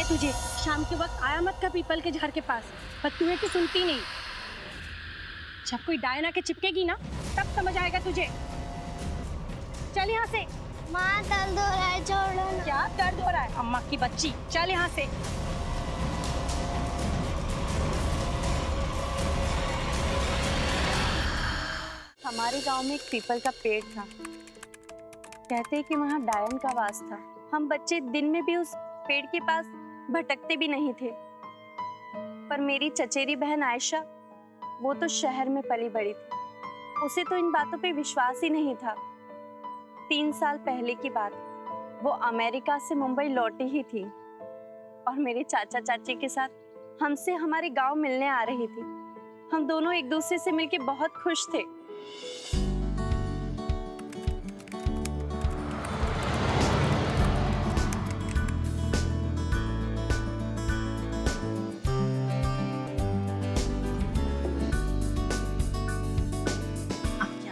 है तुझे? शाम के वक्त आया मत कर पीपल के झाड़ के पास, पर तू है कि सुनती नहीं। जब कोई डायना के चिपकेगी ना तब समझ आएगा तुझे। चल यहाँ से। माँ दर्द हो रहा है, छोड़ो ना। क्या दर्द हो रहा है? अम्मा की बच्ची, चल यहाँ से। हमारे गांव में एक पीपल का पेड़ था। कहते हैं कि वहाँ डायन का वास था। हम बच्चे दिन में भी उस पेड़ के पास भटकते भी नहीं थे। पर मेरी चचेरी बहन आयशा, वो तो शहर में पली बड़ी थी। उसे तो इन बातों पे विश्वास ही नहीं था। 3 साल पहले की बात, वो अमेरिका से मुंबई लौटी ही थी और मेरे चाचा चाची के साथ हमसे हमारे गांव मिलने आ रही थी। हम दोनों एक दूसरे से मिलके बहुत खुश थे।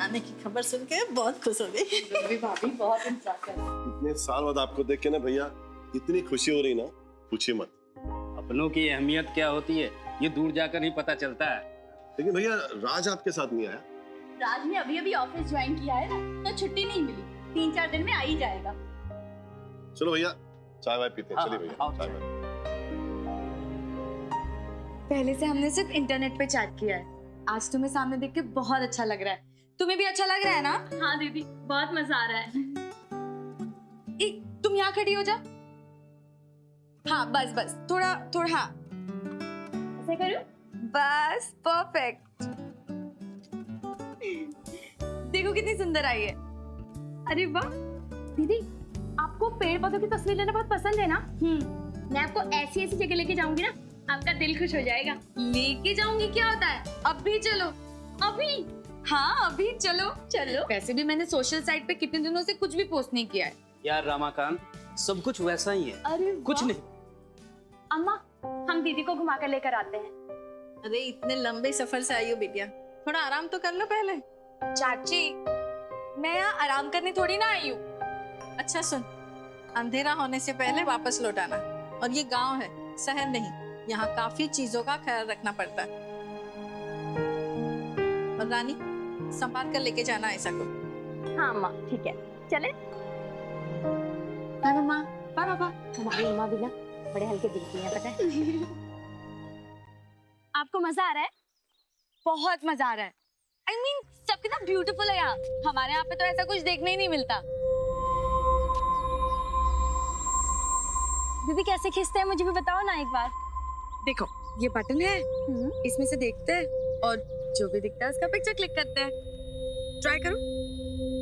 आने की खबर सुन के बहुत खुश हो गई। भाभी बहुत इंतजार कर रही है। इतने साल बाद आपको देख के ना भैया इतनी खुशी हो रही ना, पूछिए मत। अपनों की अहमियत क्या होती है ये दूर जाकर ही पता चलता है। लेकिन भैया राज आपके साथ नहीं आया? राज ने अभी ऑफिस ज्वाइन किया है ना, तो छुट्टी नहीं मिली। 3-4 दिन में आ ही जाएगा। चलो भैया चाय वाय पीते हैं। हाँ, चलिए भैया आओ, चाय वाय। पहले से हमने सिर्फ इंटरनेट पे चैट किया है। आज तुम्हें सामने देख के बहुत अच्छा लग रहा है। तुम्हें भी अच्छा लग रहा है ना? हाँ दीदी, बहुत मजा आ रहा है। तुम यहाँ खड़ी हो जा। हाँ बस बस, थोड़ा थोड़ा, हाँ ऐसे करूं? बस परफेक्ट। देखो कितनी सुंदर आई है। अरे वाह दीदी, आपको पेड़ पौधों की तस्वीर लेना बहुत पसंद है ना? मैं आपको ऐसी ऐसी जगह लेके जाऊंगी ना, आपका दिल खुश हो जाएगा। लेके जाऊंगी क्या होता है? अभी चलो। अभी? हाँ अभी चलो। चलो। वैसे भी मैंने सोशल साइट पे कितने दिनों से कुछ भी पोस्ट नहीं किया है। यार रमाकांत, सब कुछ वैसा ही है। अरे कुछ नहीं। अम्मा, हम दीदी को घुमा कर लेकर आते हैं। अरे इतने लंबे सफर से आई हो बिटिया, थोड़ा आराम तो कर लो पहले। चाची, मैं यहाँ आराम करने थोड़ी ना आई हूँ। अच्छा सुन, अंधेरा होने से पहले वापस लौट आना। और ये गांव है, शहर नहीं। यहाँ काफी चीजों का ख्याल रखना पड़ता है। और रानी, संभाल कर लेके जाना ऐसा को। हाँ अम्मा, ठीक है, चले। बाय मम्मा। बाय पापा। हमारी अम्मा भी ना बड़े हल्के दिल की हैं, पता है। आपको मजा आ रहा है? बहुत मजा आ रहा है। I mean, सब कितना ब्यूटीफुल है यहाँ। हमारे यहाँ पे तो ऐसा कुछ देखने ही नहीं मिलता। दीदी कैसे खींचते हैं मुझे भी बताओ ना एक बार। देखो ये बटन है, इसमें से देखते हैं और जो भी दिखता है उसका पिक्चर क्लिक करते हैं। ट्राई करो।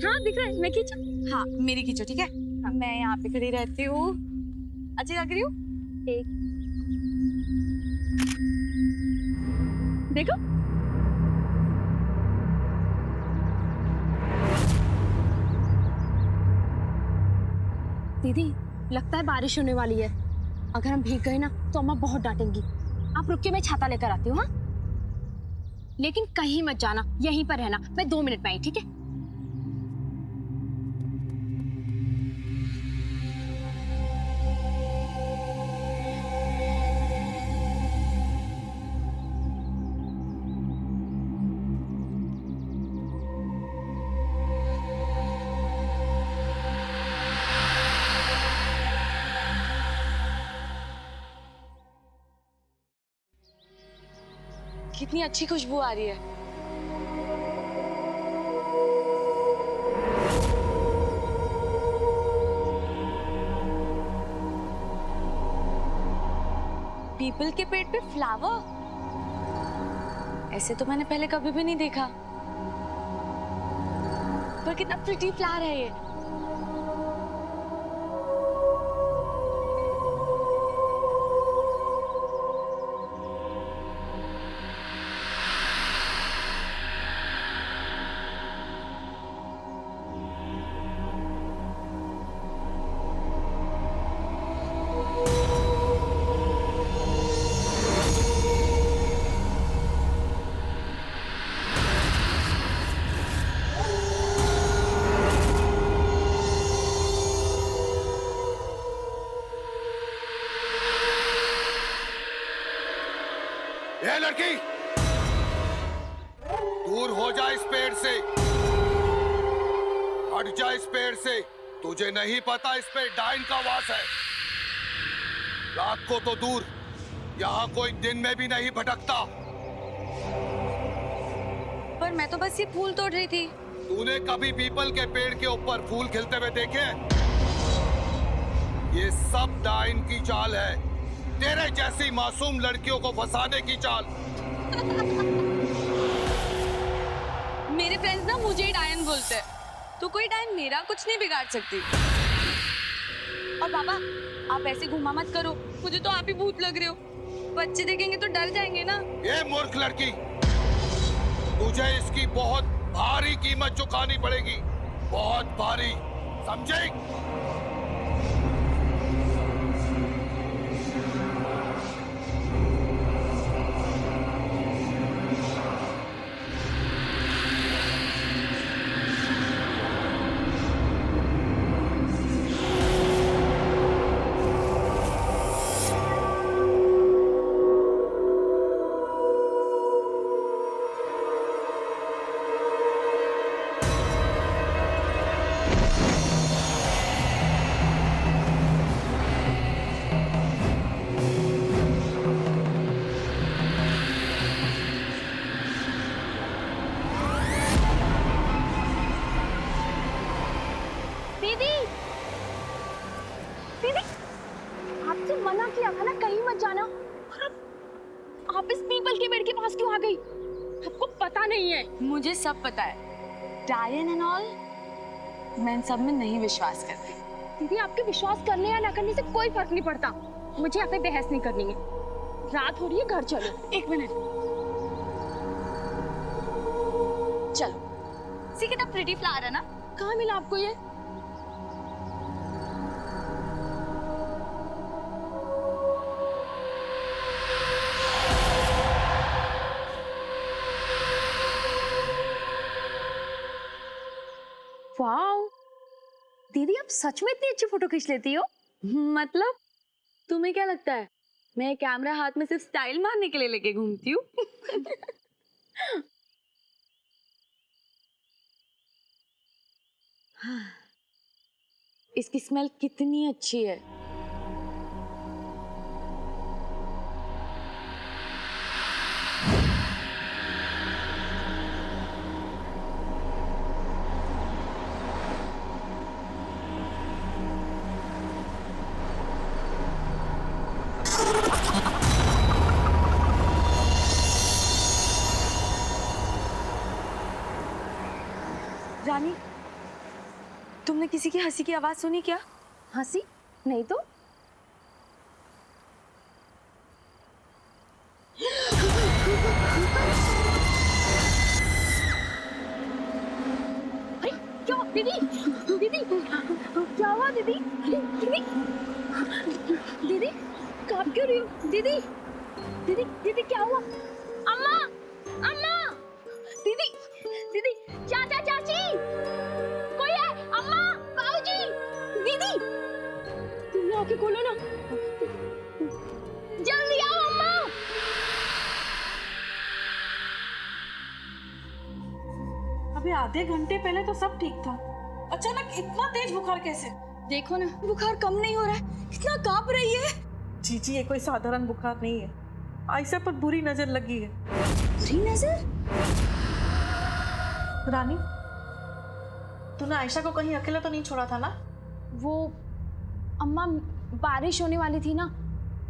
हाँ दिख रहा है, मैं खींचूं? हाँ मेरी खींचो, ठीक है? हाँ, मैं यहाँ पे खड़ी रहती हूँ। अच्छी लग रही हूँ? एक देखो, दीदी लगता है बारिश होने वाली है। अगर हम भीग गए ना तो अम्मा बहुत डांटेंगी। आप रुक के, मैं छाता लेकर आती हूँ। हाँ, लेकिन कहीं मत जाना, यहीं पर रहना। मैं 2 मिनट में आई, ठीक है? कितनी अच्छी खुशबू आ रही है। पीपल के पेड़ पे फ्लावर, ऐसे तो मैंने पहले कभी भी नहीं देखा। पर कितना प्रिटी फ्लावर है ये। लड़की, दूर हो जा इस पेड़ से, हट जा इस पेड़ से। तुझे नहीं पता इस पे डायन का वास है। रात को तो दूर, यहाँ कोई दिन में भी नहीं भटकता। पर मैं तो बस ये फूल तोड़ रही थी। तूने कभी पीपल के पेड़ के ऊपर फूल खिलते हुए देखे? ये सब डायन की चाल है, तेरे जैसी मासूम लड़कियों को फंसाने की चाल। मेरे फ्रेंड्स ना मुझे ही डायन बोलते हैं, तो कोई डायन मेरा कुछ नहीं बिगाड़ सकती। और पापा, आप ऐसे घुमा मत करो, मुझे तो आप ही भूत लग रहे हो। बच्चे देखेंगे तो डर जाएंगे ना। ये मूर्ख लड़की, तुझे इसकी बहुत भारी कीमत चुकानी पड़ेगी, बहुत भारी, समझे? दीदी, दीदी, आपसे मना किया था ना कहीं मत जाना, और आप इस पीपल के पेड़ के पास क्यों आ गई? आपको पता नहीं है? मुझे सब पता है, डायन एंड ऑल, मैं इन सब में नहीं विश्वास करती। दीदी, आपके विश्वास करने या ना करने से कोई फर्क नहीं पड़ता। मुझे यहाँ पे बहस नहीं करनी है। रात हो रही है, घर चलो। एक मिनट, चलो। सी कितना प्रिटी फ्लावर है ना? कहाँ मिला आपको ये? वाओ, दीदी आप सच में इतनी अच्छी फोटो खींच लेती हो? मतलब तुम्हें क्या लगता है मैं कैमरा हाथ में सिर्फ स्टाइल मारने के लिए लेके घूमती हूँ? इसकी स्मेल कितनी अच्छी है। रानी, तुमने किसी की हंसी की आवाज सुनी क्या? हंसी? नहीं तो। अरे क्या दीदी, दीदी क्या हुआ दीदी? दीदी, दीदी कांप क्यों रही हो? दीदी, दीदी, दीदी क्या हुआ? अम्मा, अम्मा, दीदी, दीदी, चाचा चाची, कोई है? अम्मा, बाबूजी, दीदी, तुम आके खोलो ना, जल्दी आओ अम्मा। अभी आधे घंटे पहले तो सब ठीक था, अचानक इतना तेज बुखार कैसे? देखो ना, बुखार कम नहीं हो रहा है, इतना कांप रही है। जी, ये कोई साधारण बुखार नहीं है, आयशा पर बुरी नजर लगी है। बुरी नजर? रानी, तूने आयशा को कहीं अकेला तो नहीं छोड़ा था ना? वो अम्मा, बारिश होने वाली थी ना,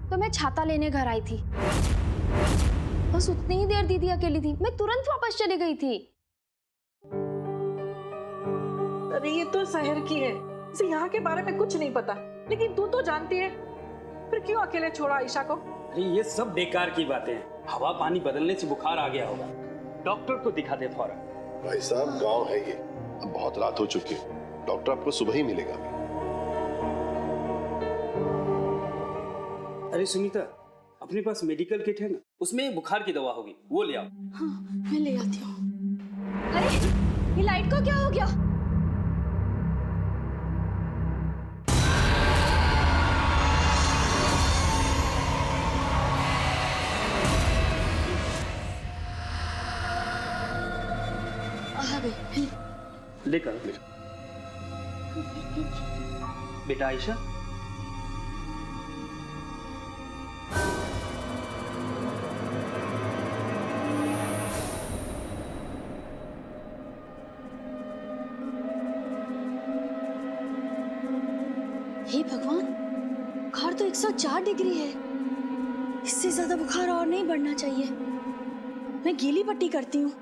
तो मैं छाता लेने घर आई थी। बस उतनी ही देर दीदी अकेली थी, मैं तुरंत वापस चली गई थी। अरे ये तो शहर की है, इसे यहाँ के बारे में कुछ नहीं पता, लेकिन तू तो जानती है, फिर क्यों अकेले छोड़ा आयशा को? अरे ये सब बेकार की बातें हैं। हवा पानी बदलने से बुखार आ गया होगा, डॉक्टर को दिखा दे फौरन। भाई साहब, गांव है ये, अब बहुत रात हो चुकी है, डॉक्टर आपको सुबह ही मिलेगा। अरे सुनीता, अपने पास मेडिकल किट है ना, उसमें बुखार की दवा होगी, वो ले आओ। हाँ, मैं ले आती हूँ। अरे ये लाइट को क्या हो गया? आ गई। लेकर बेटा आयशा, हे भगवान, बुखार तो 104 डिग्री है। इससे ज्यादा बुखार और नहीं बढ़ना चाहिए। मैं गीली पट्टी करती हूँ।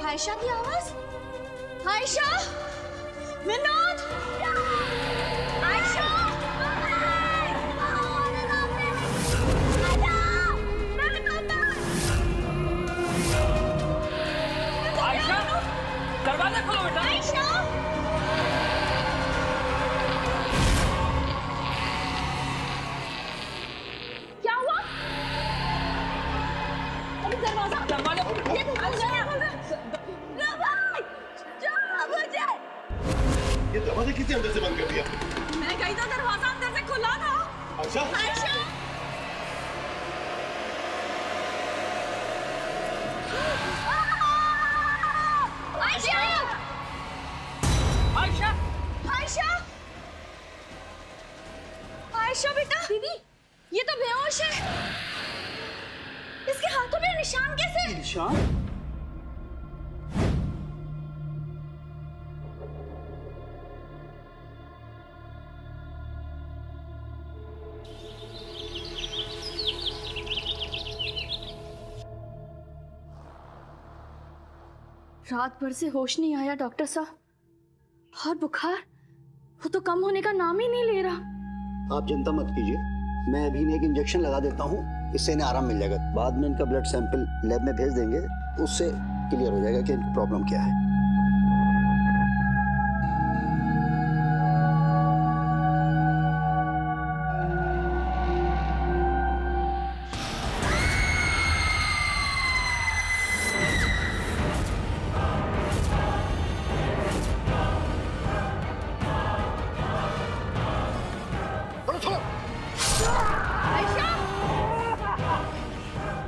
आयशा की आवाज। आयशा, विनोद, आयशा, आयशा, दरवाजा खोलो बेटा। आयशा, क्या हुआ? अरे दरवाजा ये खुल गया। ये दरवाजा किसी अंदर से बंद कर दिया? मैं कही था दरवाजा अंदर से खुला था। आयशा, आयशा, आयशा, आयशा, आयशा, आयशा बेटा। दीदी, ये तो बेहोश है। इसके हाथों में निशान कैसे? निशान? रात भर से होश नहीं आया डॉक्टर साहब। और बुखार, वो तो कम होने का नाम ही नहीं ले रहा। आप चिंता मत कीजिए, मैं अभी इन्हें एक इंजेक्शन लगा देता हूँ, इससे इन्हें आराम मिल जाएगा। बाद में इनका ब्लड सैंपल लैब में भेज देंगे, उससे क्लियर हो जाएगा कि इनकी प्रॉब्लम क्या है।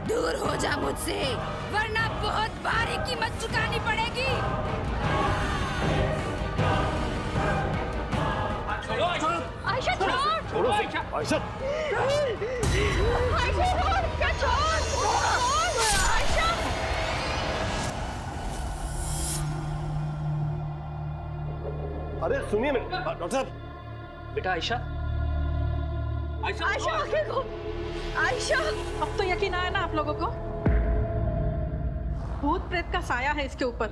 दूर हो जा मुझसे, वरना बहुत भारी कीमत चुकानी पड़ेगी। छोड़ो आयशा, आयशा छोड़, छोड़ो आयशा, आयशा, आयशा छोड़, क्या छोड़, आयशा। अरे सुनिए डॉक्टर साहब। बेटा आयशा, आयशा, आयशा आंखें खोल। आयशा, अब तो यकीन आया ना आप लोगों को? भूत प्रेत का साया है इसके ऊपर।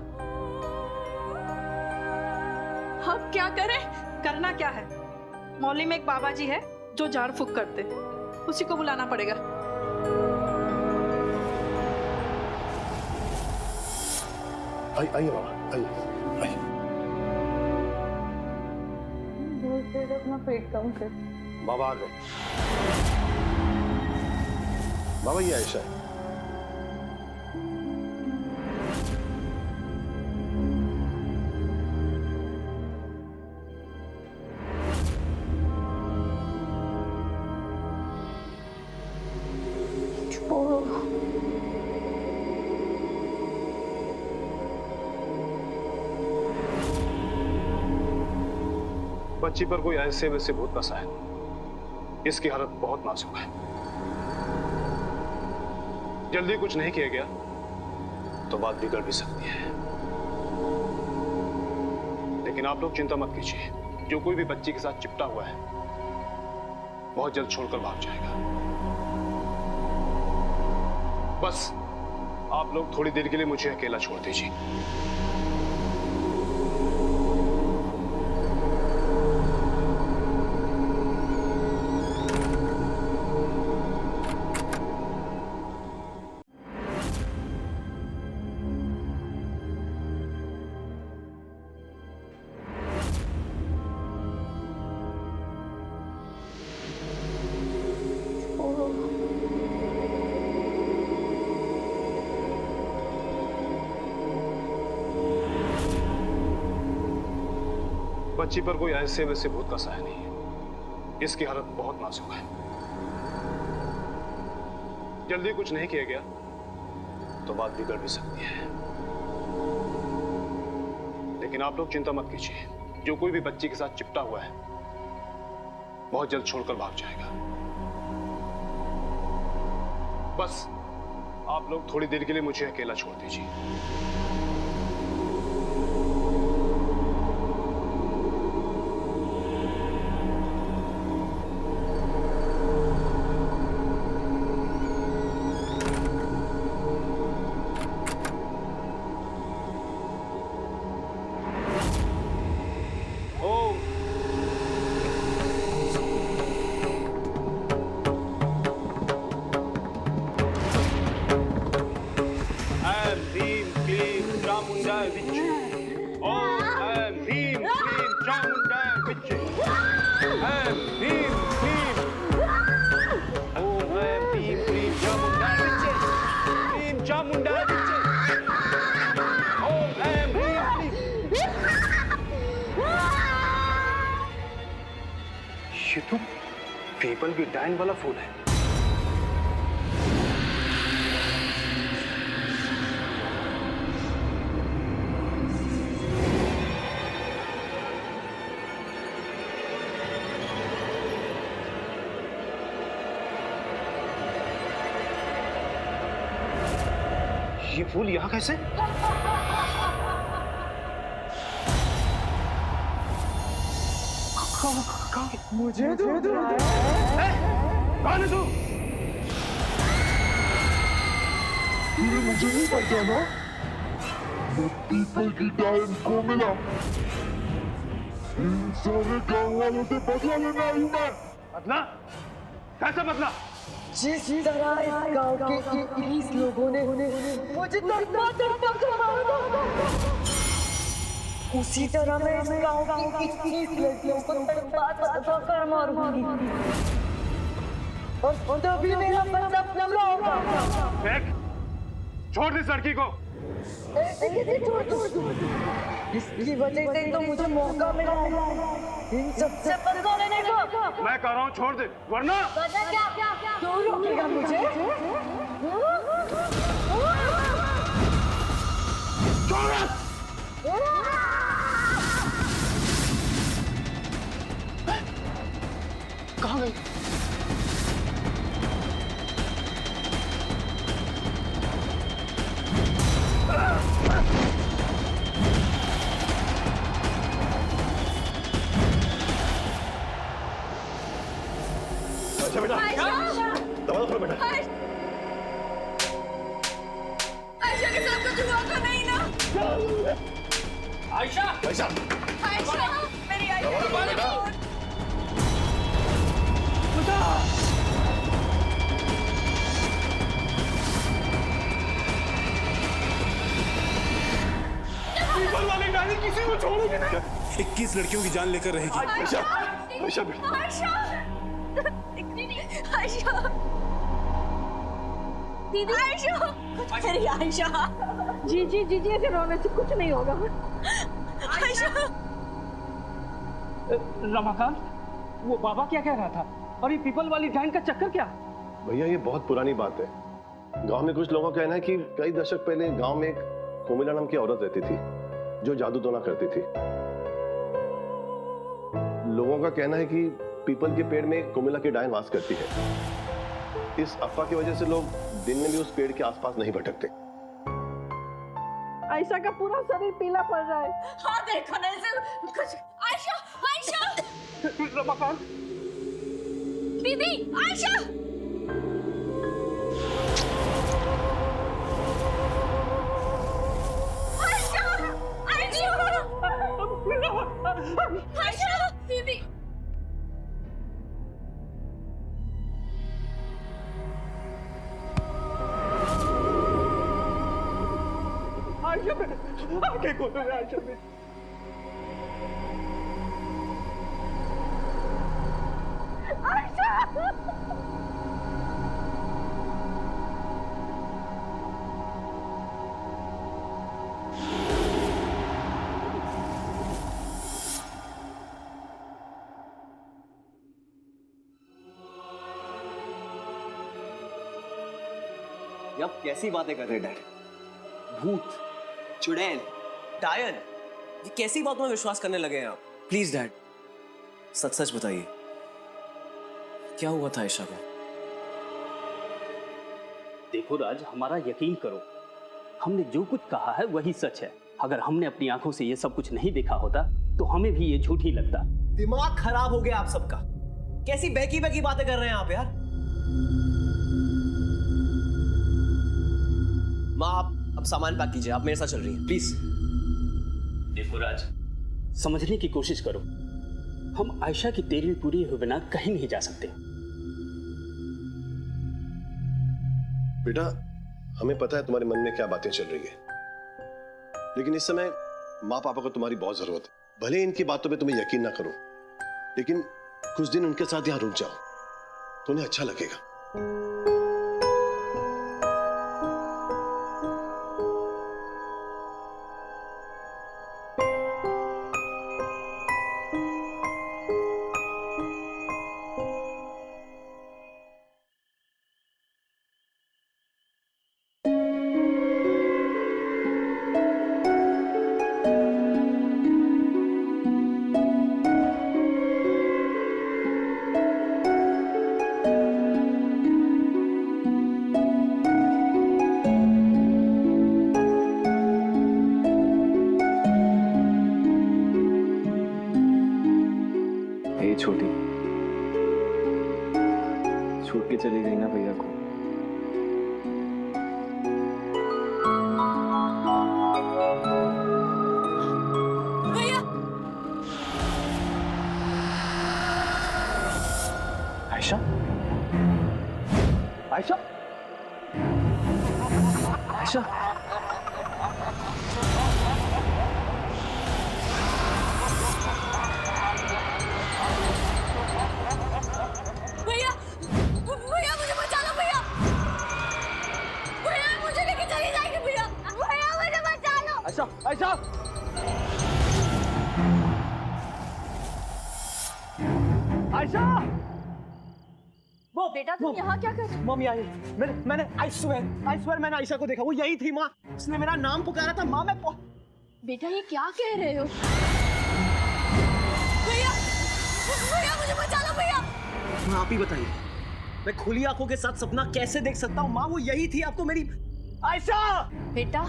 अब क्या करें? करना क्या है? मौली में एक बाबा जी है जो झाड़ फूक करते, उसी को बुलाना पड़ेगा। आइए बाबा, आइए। अपना पेट कम कर। बाबा आ गए। बाबा ये आयशा है। बच्ची पर कोई ऐसे वैसे भूत बसा है। इसकी हालत बहुत नाजुक है। जल्दी कुछ नहीं किया गया तो बात बिगड़ भी सकती है। लेकिन आप लोग चिंता मत कीजिए, जो कोई भी बच्ची के साथ चिपटा हुआ है बहुत जल्द छोड़कर भाग जाएगा। बस आप लोग थोड़ी देर के लिए मुझे अकेला छोड़ दीजिए। बच्ची पर कोई ऐसे वैसे भूत का साया नहीं है। इसकी हालत बहुत नाजुक है। जल्दी कुछ नहीं किया गया तो बात बिगड़ भी सकती है। लेकिन आप लोग चिंता मत कीजिए, जो कोई भी बच्ची के साथ चिपटा हुआ है बहुत जल्द छोड़कर भाग जाएगा। बस आप लोग थोड़ी देर के लिए मुझे अकेला छोड़ दीजिए। ये तो पीपल की डाइन वाला फूल है। ये फूल यहाँ कैसे? मुझे तो कौन है तू? मुझे नहीं पता ना। वो पीपल की डाइन को मिला। इन सारे गांव वालों से बदला लेना ही मैं। बदला? कैसा बदला? जिस तरह इस गांव के 21 लोगों ने मुझे तड़पा कर मारा, उसी तरह मैं इस गांव की 21 लड़कियों को तड़पा कर मारूंगी। और तभी मेरा बच्चा पूरा होगा। फेंक! छोड़ दे इस लड़की को। इसकी वजह से तो मुझे मौका मिला है इन सबसे बदला लेने का। मैं कह रहा हूँ छोड़ दे, वरना क्यों रोकेगा मुझे? कहाँ गई? अच्छा बेटा, दबा दो बेटा। आयशा के साथ कुछ हुआ तो नहीं ना? आयशा! आयशा! आयशा! मेरी आयशा! पीपल वाली डायनी किसी को छोड़ेगी नहीं। 21 लड़कियों की जान लेकर रहेगी। आयशा! आयशा बेटा। आयशा! आयशा! दीदी आयशा! मेरी आयशा! जी ऐसे रोने से कुछ नहीं होगा। आयशा! रमाकांत, वो बाबा क्या कह रहा था? और ये पीपल वाली डाइन का चक्कर क्या? भैया ये बहुत पुरानी बात है। गांव में कुछ लोगों का कहना है कि कई दशक पहले गांव में एक कोमिला नाम की औरत रहती थी जो जादू टोना करती थी। लोगों का कहना है कि पीपल के पेड़ में कोमिला की डाइन वास करती है। इस अफवाह की वजह से लोग दिन में भी उस पेड़ के आसपास नहीं भटकते। आयशा का पूरा शरीर पीला पड़ रहा है। हाँ देखो ना इसे कुछ। आयशा! आयशा! रमाकांत! दीदी आयशा! आयशा! दीदी आयशा बेटा, आगे खोलो आयशा बेटा। ये आप कैसी बातें कर रहे हैं डैड? भूत, चुड़ैल, डायन, ये कैसी बातों में विश्वास करने लगे हैं आप? प्लीज डैड, सच सच बताइए, क्या हुआ था आयशा को? देखो राज, हमारा यकीन करो, हमने जो कुछ कहा है वही सच है। अगर हमने अपनी आंखों से ये सब कुछ नहीं देखा होता तो हमें भी ये झूठ ही लगता। दिमाग खराब हो गया आप सबका। कैसी बहकी बहकी बातें कर रहे हैं आप यार? माँ, आप अब सामान पैक कीजिए, आप मेरे साथ चल रही हैं प्लीज। देखो राज, समझने की कोशिश करो, हम आयशा की तेरहवीं पूरी हुए बिना कहीं नहीं जा सकते। बेटा, हमें पता है तुम्हारे मन में क्या बातें चल रही है, लेकिन इस समय माँ पापा को तुम्हारी बहुत जरूरत है। भले इनकी बातों पे तुम्हें यकीन ना करो, लेकिन कुछ दिन उनके साथ यहाँ रुक जाओ तो उन्हें अच्छा लगेगा। छोटी छूट के चली गई ना भैया को। भैया आयशा, आयशा, आयशा, भैया भैया मुझे बचा लो भैया। भैया मुझे लेके चली जाएगी भैया। भैया मुझे बचा लो। आयशा, आयशा, आयशा, वो बेटा तुम यहाँ क्या कर रहे हो? मम्मी आई। मैंने आई स्वेयर मैंने आयशा को देखा, वो यही थी माँ। उसने मेरा नाम पुकारा था माँ। मैं बेटा ये क्या कह रहे हो? भैया भैया मुझे बचा लो भैया। माँ आप ही बताइए, मैं खुली आंखों के साथ सपना कैसे देख सकता हूँ? माँ वो यही थी, आपको मेरी आयशा। बेटा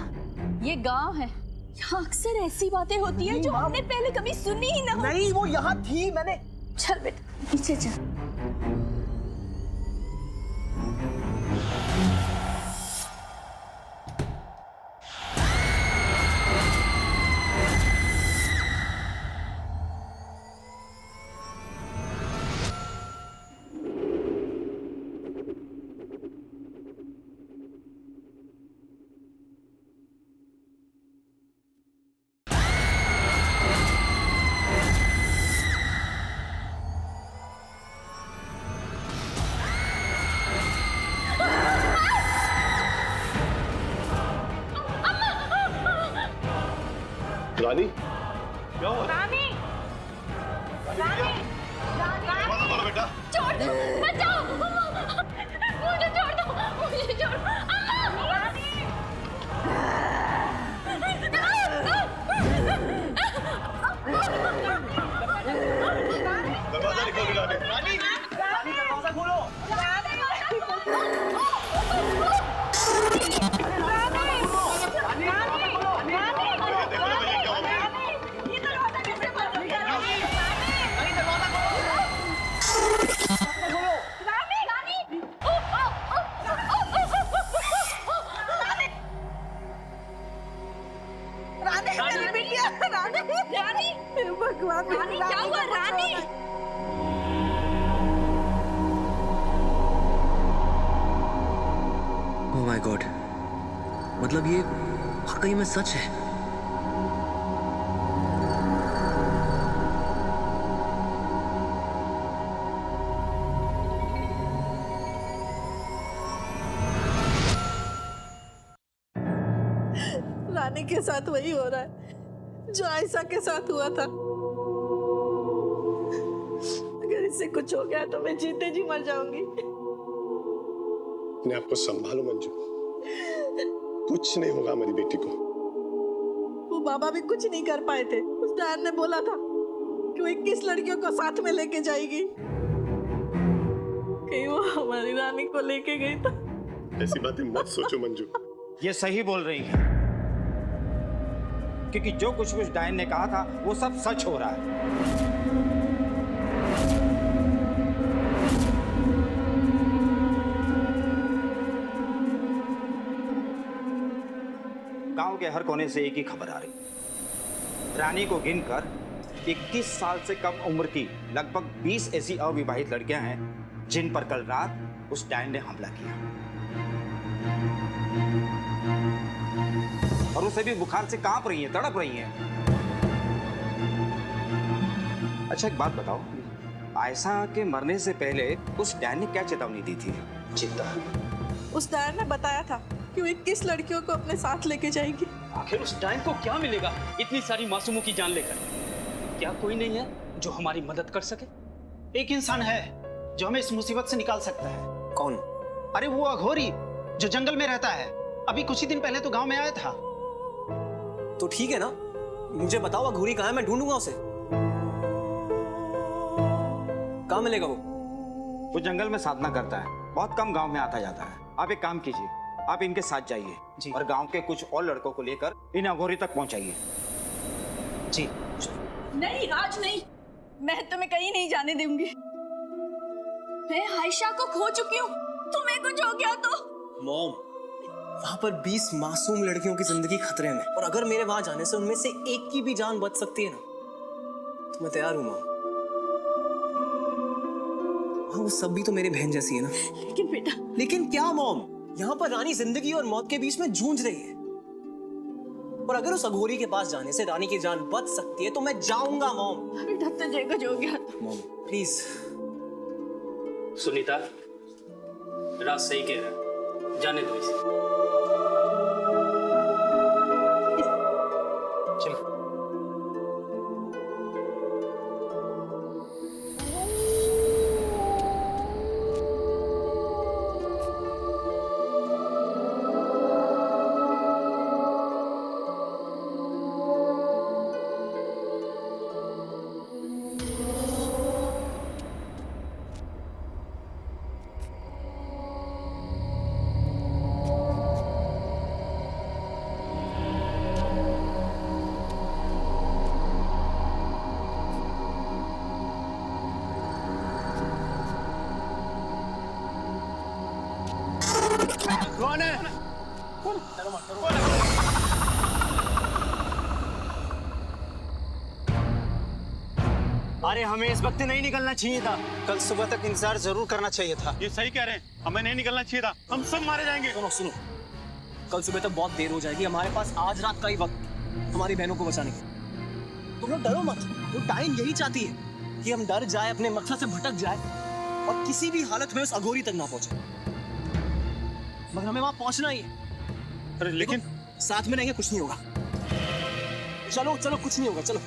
ये गांव है, यहाँ अक्सर ऐसी बातें होती है जो हमने पहले कभी सुनी ही ना हो। नहीं वो यहाँ थी। मैंने चल बेटा पीछे चल। रानी, क्या हुआ? रानी, रानी, रानी, बेटा, छोड़ दो, बचाओ, मुझे छोड़ दो, मुझे छोड़ दो, दरवाजा निकल रानी। रानी, रानी दरवाजा खोलो। भगवान रानी क्या हुआ? रानी ओह माय गॉड, मतलब ये वाकई में सच है। रानी के साथ वही हो रहा है जो आयशा के साथ हुआ था। अगर इससे कुछ हो गया तो मैं जीते जी मर जाऊंगी। अपने आप को संभालो मंजू, कुछ नहीं होगा मेरी बेटी को। वो बाबा भी कुछ नहीं कर पाए थे। उस डायन ने बोला था कि वो 21 लड़कियों को साथ में लेके जाएगी। कहीं वो हमारी रानी को लेके गई तो। ऐसी बातें मत सोचो मंजू। ये सही बोल रही है, क्योंकि जो कुछ उस डायन ने कहा था वो सब सच हो रहा है। गांव के हर कोने से एक ही खबर आ रही, रानी को गिनकर 21 साल से कम उम्र की लगभग 20 ऐसी अविवाहित लड़कियां हैं जिन पर कल रात उस डायन ने हमला किया, और उसे भी बुखार से कांप रही हैं, तड़प रही हैं। अच्छा एक बात बताओ, आयशा के मरने से पहले उस डायन ने क्या चेतावनी दी थी? चिंता, उस डायन ने बताया था कि वो 21 लड़कियों को अपने साथ लेके जाएगी। आखिर उस डायन को क्या मिलेगा इतनी सारी मासूमों की जान लेकर? क्या कोई नहीं है जो हमारी मदद कर सके? एक इंसान है जो हमें इस मुसीबत से निकाल सकता है। कौन? अरे वो अघोरी जो जंगल में रहता है, अभी कुछ ही दिन पहले तो गांव में आया था। तो ठीक है ना, मुझे बताओ अघोरी कहाँ है, मैं ढूंढूंगा उसे। कहाँ मिलेगा वो? वो जंगल में साधना करता है, बहुत कम गांव में आता जाता है। आप एक काम कीजिए, आप इनके साथ जाइए और गांव के कुछ और लड़कों को लेकर इन अघोरी तक पहुंचाइए। जी। नहीं राज नहीं, मैं तुम्हें कहीं नहीं जाने दूंगी। मैं आयशा को खो चुकी हूँ, तुम्हें कुछ हो गया तो? मॉम, वहां पर 20 मासूम लड़कियों की जिंदगी खतरे में, और अगर मेरे वहां जाने से उनमें से एक की भी जान बच सकती है ना, तो मैं तैयार हूं मॉम। वो सब भी तो मेरी बहन जैसी है ना। लेकिन बेटा। लेकिन क्या मॉम, यहाँ पर रानी जिंदगी और मौत के बीच में जूझ रही है, और अगर उस अघोरी के पास जाने से रानी की जान बच सकती है तो मैं जाऊंगा मॉम। बेटा तुझे कुछ हो गया तो? Mom please. सुनीता, राज सही कह रहा है, जाने दो इसे। चलो। कौन है? अरे हमें इस वक्त नहीं निकलना चाहिए था, कल सुबह तक इंतजार जरूर करना चाहिए था। ये सही कह रहे हैं, हमें नहीं निकलना चाहिए था, हम सब मारे जाएंगे। सुनो सुनो, कल सुबह तक बहुत देर हो जाएगी, हमारे पास आज रात का ही वक्त हमारी बहनों को बचाने की। तुम लोग डरो मत, वो डायन यही चाहती है कि हम डर जाए, अपने मकसद से भटक जाए और किसी भी हालत में उस अघोरी तक ना पहुंचे। मगर हमें वहां पहुंचना ही है। अरे लेकिन साथ में रहेंगे, कुछ नहीं होगा। चलो चलो, कुछ नहीं होगा, चलो।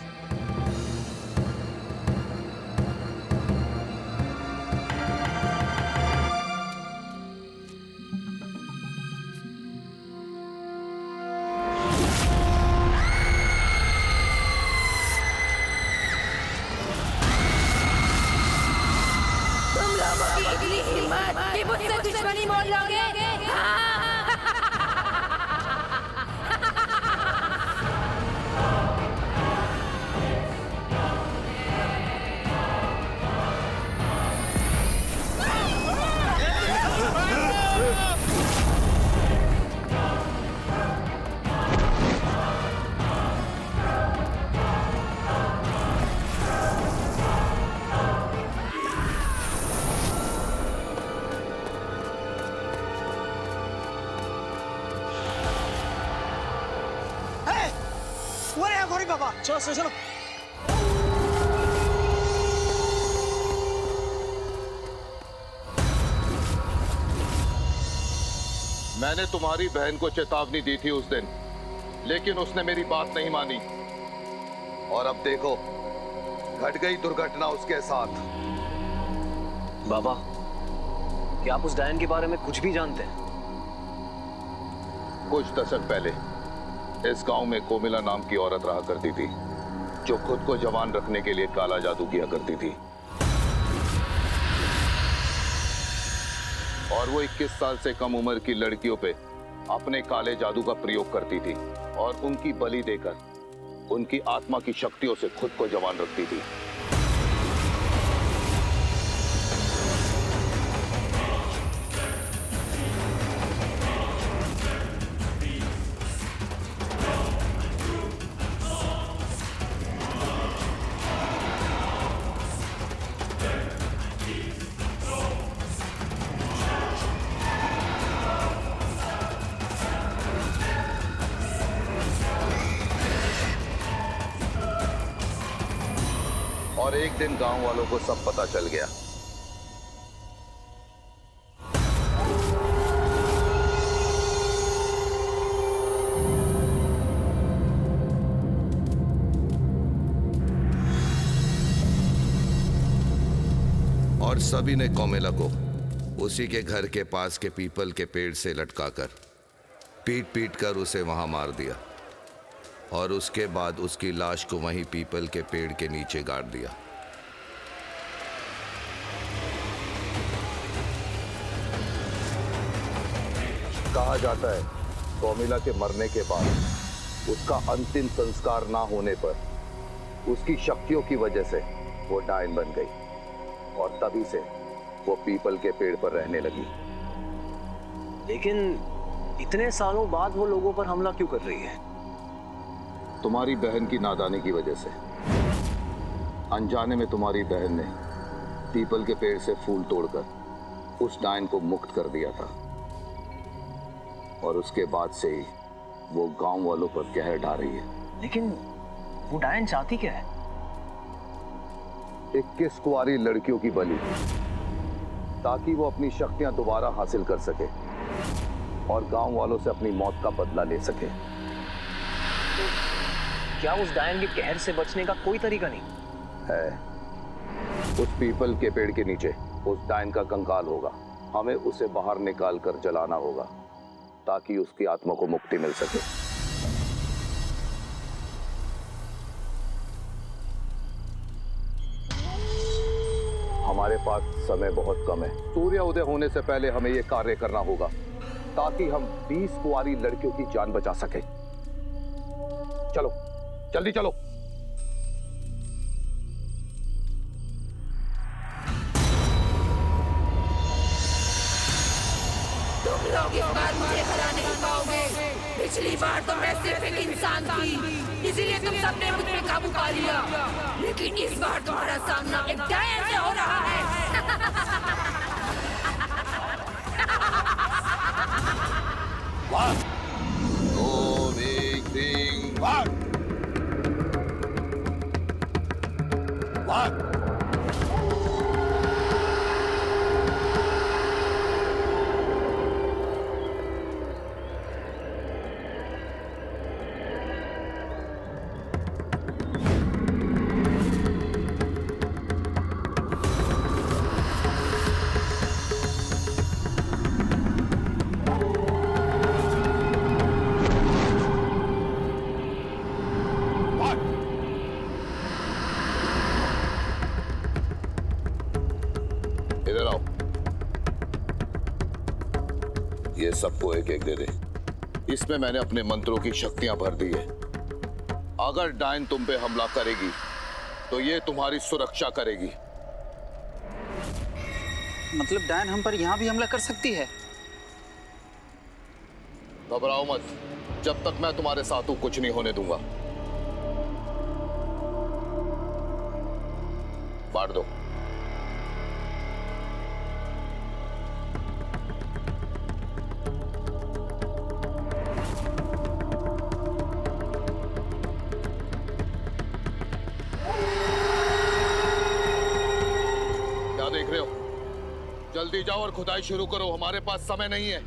कि मुझसे दुश्मनी मोल लोगे? बाबा चलो चलो चलो। मैंने तुम्हारी बहन को चेतावनी दी थी उस दिन, लेकिन उसने मेरी बात नहीं मानी, और अब देखो घट गई दुर्घटना उसके साथ। बाबा, क्या आप उस डायन के बारे में कुछ भी जानते हैं? कुछ दशक पहले इस गांव में कोमिला नाम की औरत रहा करती थी, जो खुद को जवान रखने के लिए काला जादू किया करती थी। और वो 21 साल से कम उम्र की लड़कियों पे अपने काले जादू का प्रयोग करती थी और उनकी बलि देकर उनकी आत्मा की शक्तियों से खुद को जवान रखती थी। और एक दिन गांव वालों को सब पता चल गया। और सभी ने कोमिला को उसी के घर के पास के पीपल के पेड़ से लटकाकर पीट पीट कर उसे वहां मार दिया और उसके बाद उसकी लाश को वहीं पीपल के पेड़ के नीचे गाड़ दिया। कहा जाता है कोमिला के मरने के बाद उसका अंतिम संस्कार ना होने पर उसकी शक्तियों की वजह से वो डायन बन गई और तभी से वो पीपल के पेड़ पर रहने लगी। लेकिन इतने सालों बाद वो लोगों पर हमला क्यों कर रही है? तुम्हारी बहन की नादानी की वजह से। अनजाने में तुम्हारी बहन ने पीपल के पेड़ से फूल तोड़कर उस डायन को मुक्त कर दिया था और उसके बाद से ही वो गांव वालों पर कहर ढा रही है। लेकिन वो डायन चाहती क्या है? 21 कुंवारी लड़कियों की बलि, ताकि वो अपनी शक्तियां दोबारा हासिल कर सके और गांव वालों से अपनी मौत का बदला ले सके। क्या उस डायन के कहर से बचने का कोई तरीका नहीं है? उस पीपल के पेड़ के नीचे उस डायन का कंकाल होगा। हमें उसे बाहर निकाल कर जलाना होगा ताकि उसकी आत्मा को मुक्ति मिल सके। हमारे पास समय बहुत कम है। सूर्य उदय होने से पहले हमें यह कार्य करना होगा ताकि हम 20 कुंवारी लड़कियों की जान बचा सके। चलो जल्दी चलो। तुम लोग इस बार मुझे हरा नहीं पाओगे। पिछली बार तो मैं सिर्फ एक इंसान थी, इसीलिए तुम सबने मुझ पे काबू पा लिया। लेकिन इस बार तुम्हारा सामना एक डायन से हो रहा है। ओम एक ह्रीं वाक। वाक। इधर आओ। ये सबको एक एक दे दे। इसमें मैंने अपने मंत्रों की शक्तियां भर दी है। अगर डायन तुम पे हमला करेगी तो ये तुम्हारी सुरक्षा करेगी। मतलब डायन हम पर यहाँ भी हमला कर सकती है? घबराओ मत, जब तक मैं तुम्हारे साथ हूं कुछ नहीं होने दूंगा। बांट दो। क्या देख रहे हो? जल्दी जाओ और खुदाई शुरू करो, हमारे पास समय नहीं है।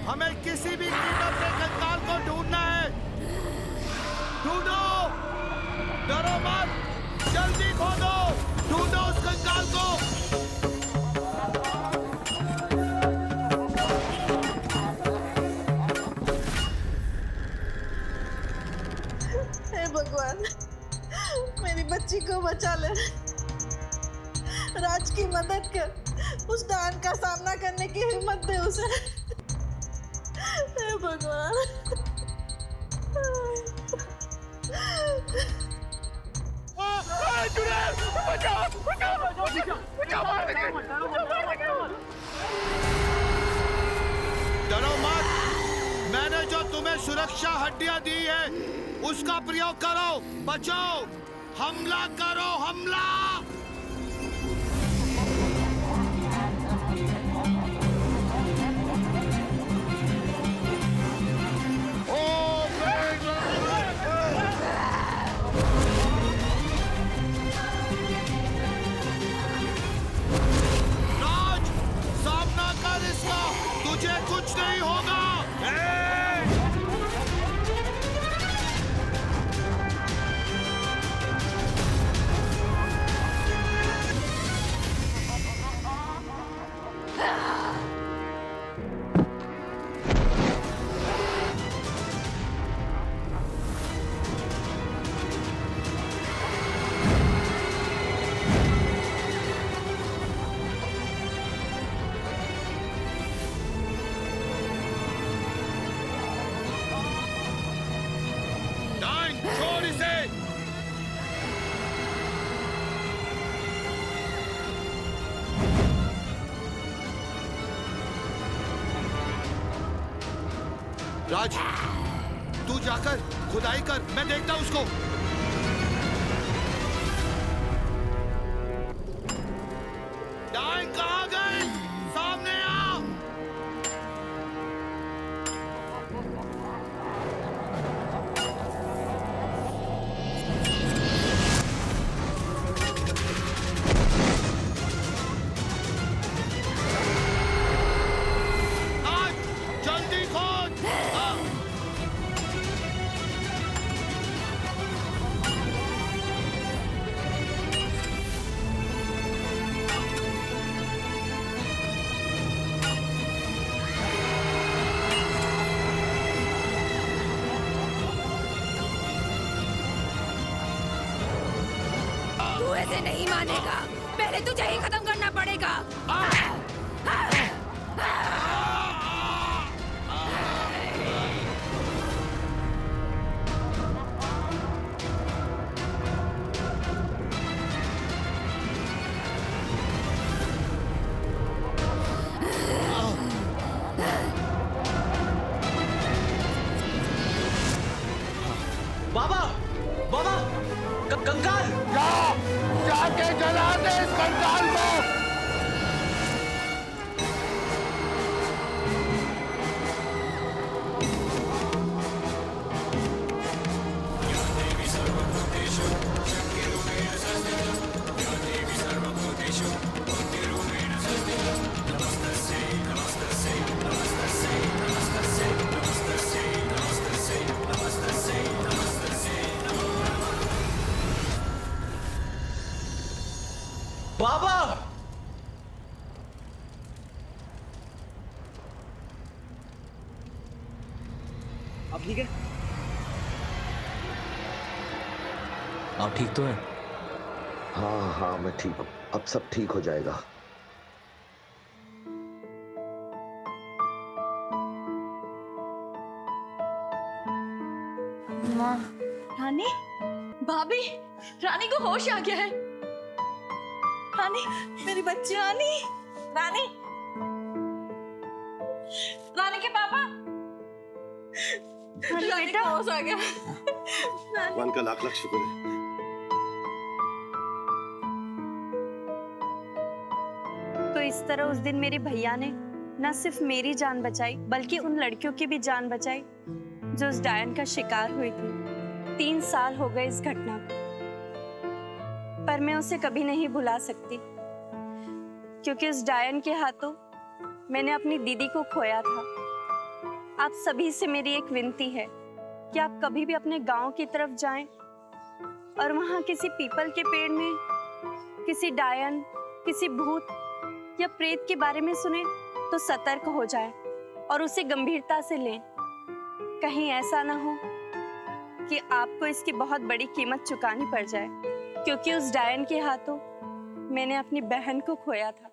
हमें किसी भी कीमत पे कंकाल को ढूंढना है। ढूंढो, डरो मत, जल्दी खोदो, ढूंढो उस कंकाल को। हे भगवान, मेरी बच्ची को बचा ले। राज की मदद कर, उस डायन का सामना करने की हिम्मत दे उसे। हे भगवान। डरो मत, मैंने जो तुम्हें सुरक्षा हड्डियां दी है उसका प्रयोग करो, बचाओ, हमला करो, हमला। राज, सामना कर इसका, तुझे कुछ नहीं होगा। छोड़ इसे। राज, तू जाकर खुदाई कर, मैं देखता हूं उसको। डायन कहाँ गई? सामने आ। जल्दी खोद। तू ऐसे नहीं मानेगा, पहले तुझे ही खत्म करना पड़ेगा। बाबा, बाबा, कंकाल। जाके जला दे इस कंकाल को। बाबा, अब ठीक है? आप ठीक तो हैं? हाँ हाँ, मैं ठीक हूँ, अब सब ठीक हो जाएगा। माँ, रानी, भाभी, रानी को होश आ गया है। रानी, मेरी बच्ची रानी, रानी, रानी के पापा, रानी को होश आ गया। भगवान का लाख लाख शुक्र है। तो इस तरह उस दिन मेरे भैया ने न सिर्फ मेरी जान बचाई बल्कि उन लड़कियों की भी जान बचाई जो उस डायन का शिकार हुई थी। 3 साल हो गए इस घटना को, पर मैं उसे कभी नहीं भुला सकती क्योंकि उस डायन के हाथों मैंने अपनी दीदी को खोया था। आप सभी से मेरी एक विनती है कि आप कभी भी अपने गांव की तरफ जाएं और वहां किसी पीपल के पेड़ में किसी डायन, किसी भूत या प्रेत के बारे में सुने तो सतर्क हो जाएं और उसे गंभीरता से लें। कहीं ऐसा ना हो कि आपको इसकी बहुत बड़ी कीमत चुकानी पड़ जाए, क्योंकि उस डायन के हाथों मैंने अपनी बहन को खोया था।